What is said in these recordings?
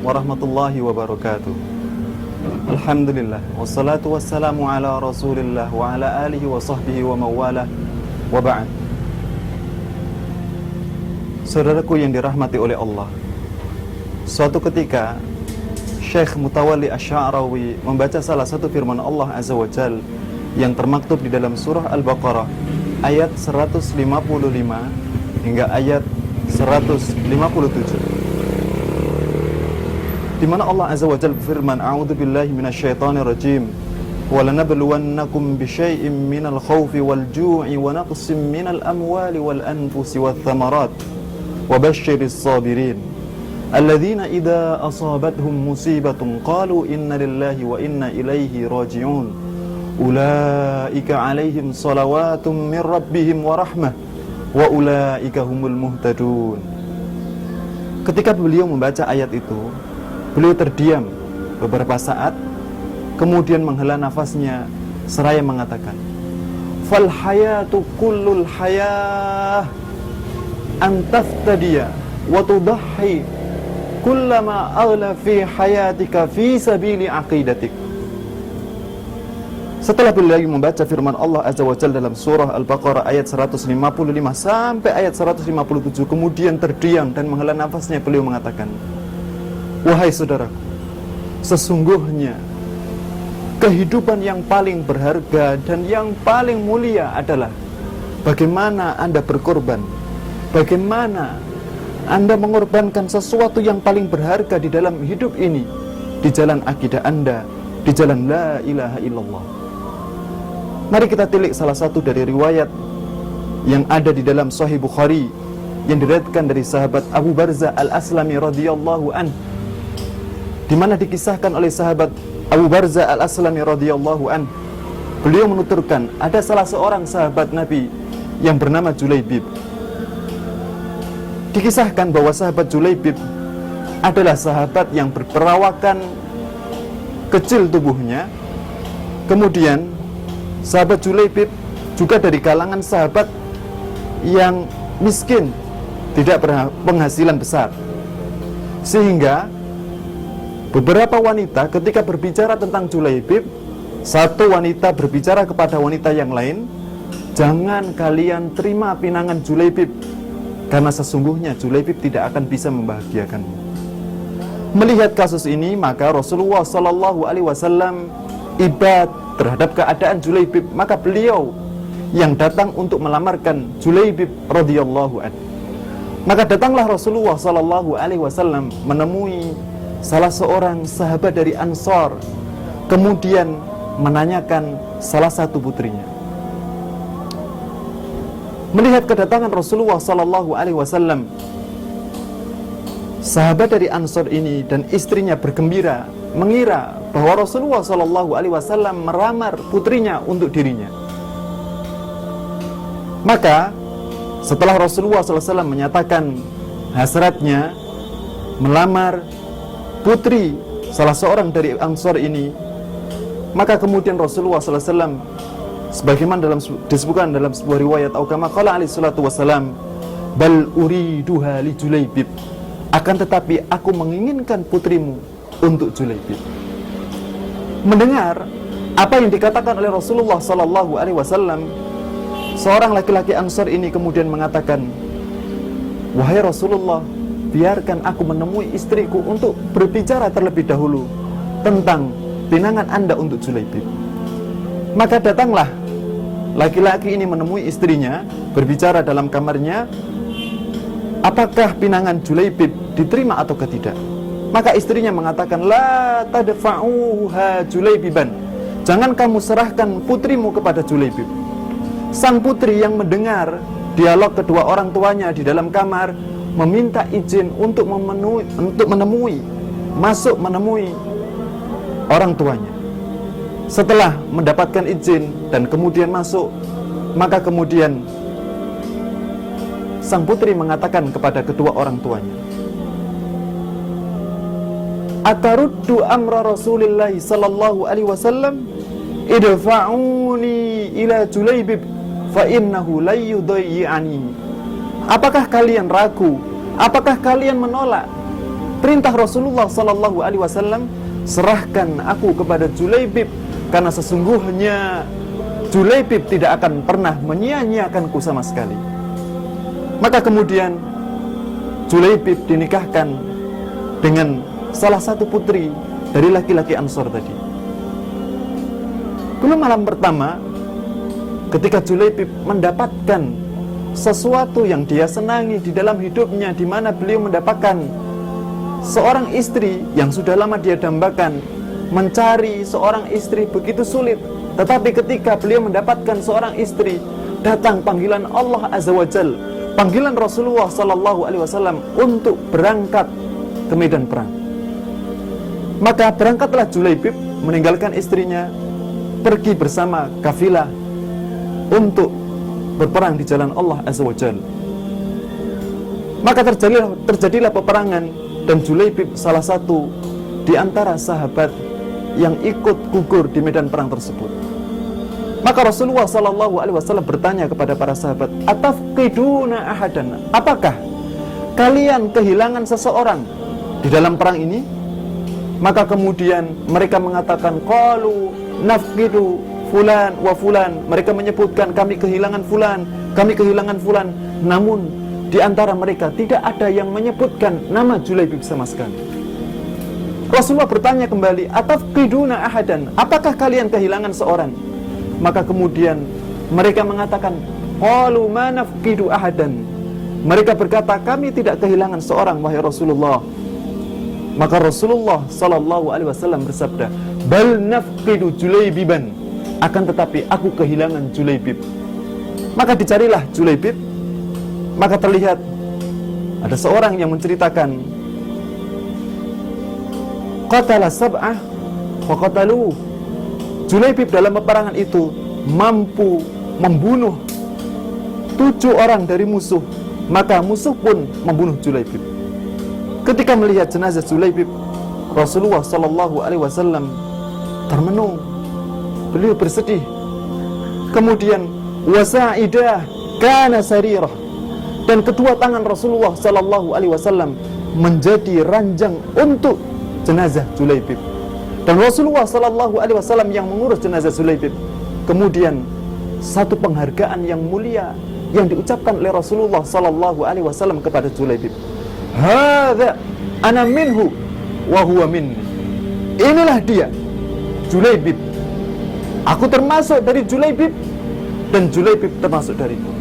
warahmatullahi wabarakatuh. Alhamdulillah, wassalatu wassalamu ala rasulillah wa ala alihi wa sahbihi wa mawalah, wa ba'd. Saudaraku yang dirahmati oleh Allah, suatu ketika Syekh Mutawalli Asy-Sya'rawi membaca salah satu firman Allah Azza wa Jal yang termaktub di dalam surah Al-Baqarah ayat 155 hingga ayat 157, di mana Allah Azza wa Jalla berfirman, A'udzu billahi minasyaitonir rajim, wa lanabluwannakum bisyai'im minal khaufi wal ju'i wa naqsim minal amwali wal anfusi wath thamarat wa basyyiris sabirin alladzina idza asabathum musibatun qalu inna lillahi wa inna ilaihi raji'un ulaika 'alaihim shalawatun min rabbihim wa rahmah wa ulaika humul muhtadun. Ketika beliau membaca ayat itu, beliau terdiam beberapa saat, kemudian menghela nafasnya seraya mengatakan, fal hayatu kullul hayah an taftadiya wa tudahhi kullama aghla fi hayatika fi sabili aqidatik. Setelah beliau membaca firman Allah Azza wa Jalla dalam surah Al-Baqarah ayat 155 sampai ayat 157, kemudian terdiam dan menghela nafasnya, beliau mengatakan, wahai saudaraku, sesungguhnya kehidupan yang paling berharga dan yang paling mulia adalah bagaimana Anda berkorban, bagaimana Anda mengorbankan sesuatu yang paling berharga di dalam hidup ini, di jalan akidah Anda, di jalan la ilaha illallah. Mari kita tilik salah satu dari riwayat yang ada di dalam Sahih Bukhari yang diriwayatkan dari sahabat Abu Barzah Al-Aslami radhiyallahu anhu, di mana dikisahkan oleh sahabat Abu Barzah Al-Aslami radhiyallahu anhu, beliau menuturkan ada salah seorang sahabat Nabi yang bernama Julaibib. Dikisahkan bahwa sahabat Julaibib adalah sahabat yang berperawakan kecil tubuhnya. Kemudian sahabat Julaibib juga dari kalangan sahabat yang miskin, tidak berpenghasilan besar, sehingga beberapa wanita ketika berbicara tentang Julaibib, satu wanita berbicara kepada wanita yang lain, jangan kalian terima pinangan Julaibib, karena sesungguhnya Julaibib tidak akan bisa membahagiakanmu. Melihat kasus ini, maka Rasulullah SAW ibad terhadap keadaan Julaibib, maka beliau yang datang untuk melamarkan Julaibib radhiyallahu anhu. Maka datanglah Rasulullah SAW menemui salah seorang sahabat dari Ansar, kemudian menanyakan salah satu putrinya. Melihat kedatangan Rasulullah SAW, sahabat dari Ansar ini dan istrinya bergembira, mengira bahwa Rasulullah SAW meramar putrinya untuk dirinya. Maka setelah Rasulullah SAW menyatakan hasratnya melamar putri salah seorang dari Ansar ini, maka kemudian Rasulullah SAW, sebagaimana disebutkan dalam sebuah riwayat, kama qala alaihi salatu wassalam, bal uriduha li Julaibib, akan tetapi aku menginginkan putrimu untuk Julaibib. Mendengar apa yang dikatakan oleh Rasulullah SAW, seorang laki-laki Ansar ini kemudian mengatakan, wahai Rasulullah, biarkan aku menemui istriku untuk berbicara terlebih dahulu tentang pinangan Anda untuk Julaibib. Maka datanglah laki-laki ini menemui istrinya, berbicara dalam kamarnya, apakah pinangan Julaibib diterima atau tidak. Maka istrinya mengatakan, la tadfa'uha Julaibiban, jangan kamu serahkan putrimu kepada Julaibib. Sang putri yang mendengar dialog kedua orang tuanya di dalam kamar meminta izin untuk masuk menemui orang tuanya. Setelah mendapatkan izin dan kemudian masuk, maka kemudian sang putri mengatakan kepada kedua orang tuanya, ataruddu amra Rasulillahi sallallahu alaihi wasallam, idfa'uni ila Julaibib fa innahu la yudayyi'ani. Apakah kalian ragu? Apakah kalian menolak perintah Rasulullah sallallahu alaihi wasallam, serahkan aku kepada Julaibib, karena sesungguhnya Julaibib tidak akan pernah menyia-nyiakanku sama sekali. Maka kemudian Julaibib dinikahkan dengan salah satu putri dari laki-laki Ansor tadi. Dulu malam pertama, ketika Julaibib mendapatkan sesuatu yang dia senangi di dalam hidupnya, di mana beliau mendapatkan seorang istri yang sudah lama dia dambakan. Mencari seorang istri begitu sulit, tetapi ketika beliau mendapatkan seorang istri, datang panggilan Allah Azza wa Jal, panggilan Rasulullah sallallahu alaihi wasallam untuk berangkat ke medan perang. Maka berangkatlah Julaibib meninggalkan istrinya, pergi bersama kafilah untuk berperang di jalan Allah Azza wa Jal. Maka terjadilah peperangan, dan Julaibib salah satu di antara sahabat yang ikut gugur di medan perang tersebut. Maka Rasulullah sallallahu alaihi wasallam bertanya kepada para sahabat, "Atafqiduna ahadan?" Apakah kalian kehilangan seseorang di dalam perang ini? Maka kemudian mereka mengatakan, qalu nafqidu fulan wa fulan. Mereka menyebutkan, kami kehilangan fulan, kami kehilangan fulan. Namun di antara mereka tidak ada yang menyebutkan nama Julaibib sama sekali. Rasulullah bertanya kembali, atafqiduna ahadan? Apakah kalian kehilangan seorang? Maka kemudian mereka mengatakan, qalu ma nafqidu ahadan. Mereka berkata, kami tidak kehilangan seorang wahai Rasulullah. Maka Rasulullah sallallahu alaihi wasallam bersabda, bal nafqidu Julaibiban. Akan tetapi aku kehilangan Julaibib. Maka dicarilah Julaibib. Maka terlihat ada seorang yang menceritakan, qatala sab'ah wa qatalu. Julaibib dalam peperangan itu mampu membunuh 7 orang dari musuh, maka musuh pun membunuh Julaibib. Ketika melihat jenazah Julaibib, Rasulullah sallallahu alaihi wasallam termenung. Beliau bersedih. Kemudian wasa'idah kana sarirah, dan kedua tangan Rasulullah sallallahu alaihi wasallam menjadi ranjang untuk jenazah Julaibib. Dan Rasulullah sallallahu alaihi wasallam yang mengurus jenazah Julaibib. Kemudian satu penghargaan yang mulia yang diucapkan oleh Rasulullah sallallahu alaihi wasallam kepada Julaibib. Hadza ana minhu wa huwa minni. Inilah dia, Julaibib. Aku termasuk dari Julaibib dan Julaibib termasuk dariku.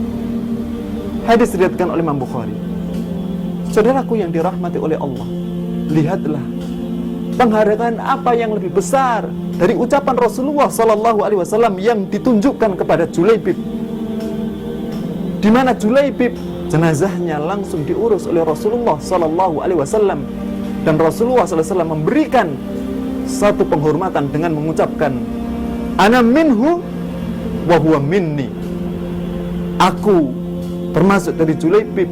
Hadis diriwayatkan oleh Imam Bukhari. Saudaraku yang dirahmati oleh Allah, lihatlah penghargaan apa yang lebih besar dari ucapan Rasulullah sallallahu alaihi wasallam yang ditunjukkan kepada Julaibib, di mana Julaibib jenazahnya langsung diurus oleh Rasulullah sallallahu alaihi wasallam, dan Rasulullah sallallahu alaihi wasallam memberikan satu penghormatan dengan mengucapkan, ana minhu wa huwa minni. Aku termasuk dari Julaibib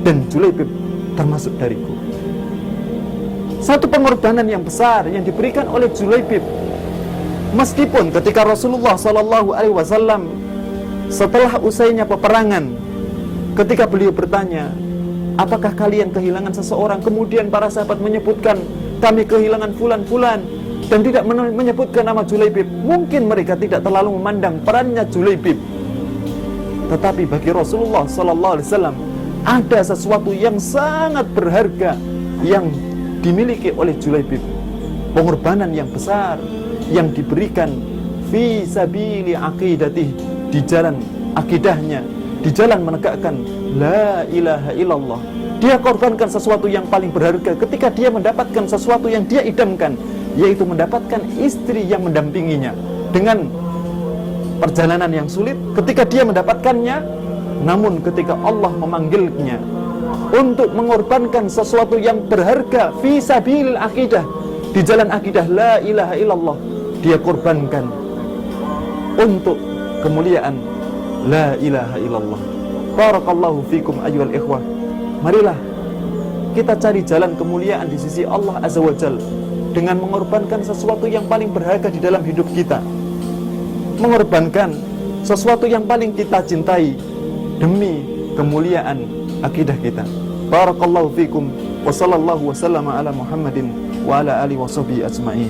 dan Julaibib termasuk dariku. Satu pengorbanan yang besar yang diberikan oleh Julaibib. Meskipun ketika Rasulullah sallallahu alaihi wasallam setelah usainya peperangan, ketika beliau bertanya, apakah kalian kehilangan seseorang? Kemudian para sahabat menyebutkan, kami kehilangan fulan-fulan, dan tidak menyebutkan nama Julaibib. Mungkin mereka tidak terlalu memandang perannya Julaibib, tetapi bagi Rasulullah sallallahu alaihi wasallam ada sesuatu yang sangat berharga yang dimiliki oleh Julaibib. Pengorbanan yang besar yang diberikan fi sabili aqidatih, di jalan akidahnya, di jalan menegakkan la ilaha illallah. Dia korbankan sesuatu yang paling berharga ketika dia mendapatkan sesuatu yang dia idamkan, yaitu mendapatkan istri yang mendampinginya dengan perjalanan yang sulit. Ketika dia mendapatkannya, namun ketika Allah memanggilnya untuk mengorbankan sesuatu yang berharga fi sabilil akidah, di jalan akidah la ilaha illallah, dia korbankan untuk kemuliaan la ilaha illallah. Barakallahu fikum ayyuhal ikhwah. Marilah kita cari jalan kemuliaan di sisi Allah Azza wa Jalla dengan mengorbankan sesuatu yang paling berharga di dalam hidup kita, mengorbankan sesuatu yang paling kita cintai demi kemuliaan akidah kita. Barakallahu fikum wa sallallahu wa sallama ala Muhammadin wa ala alihi wa sahbihi ajma'in.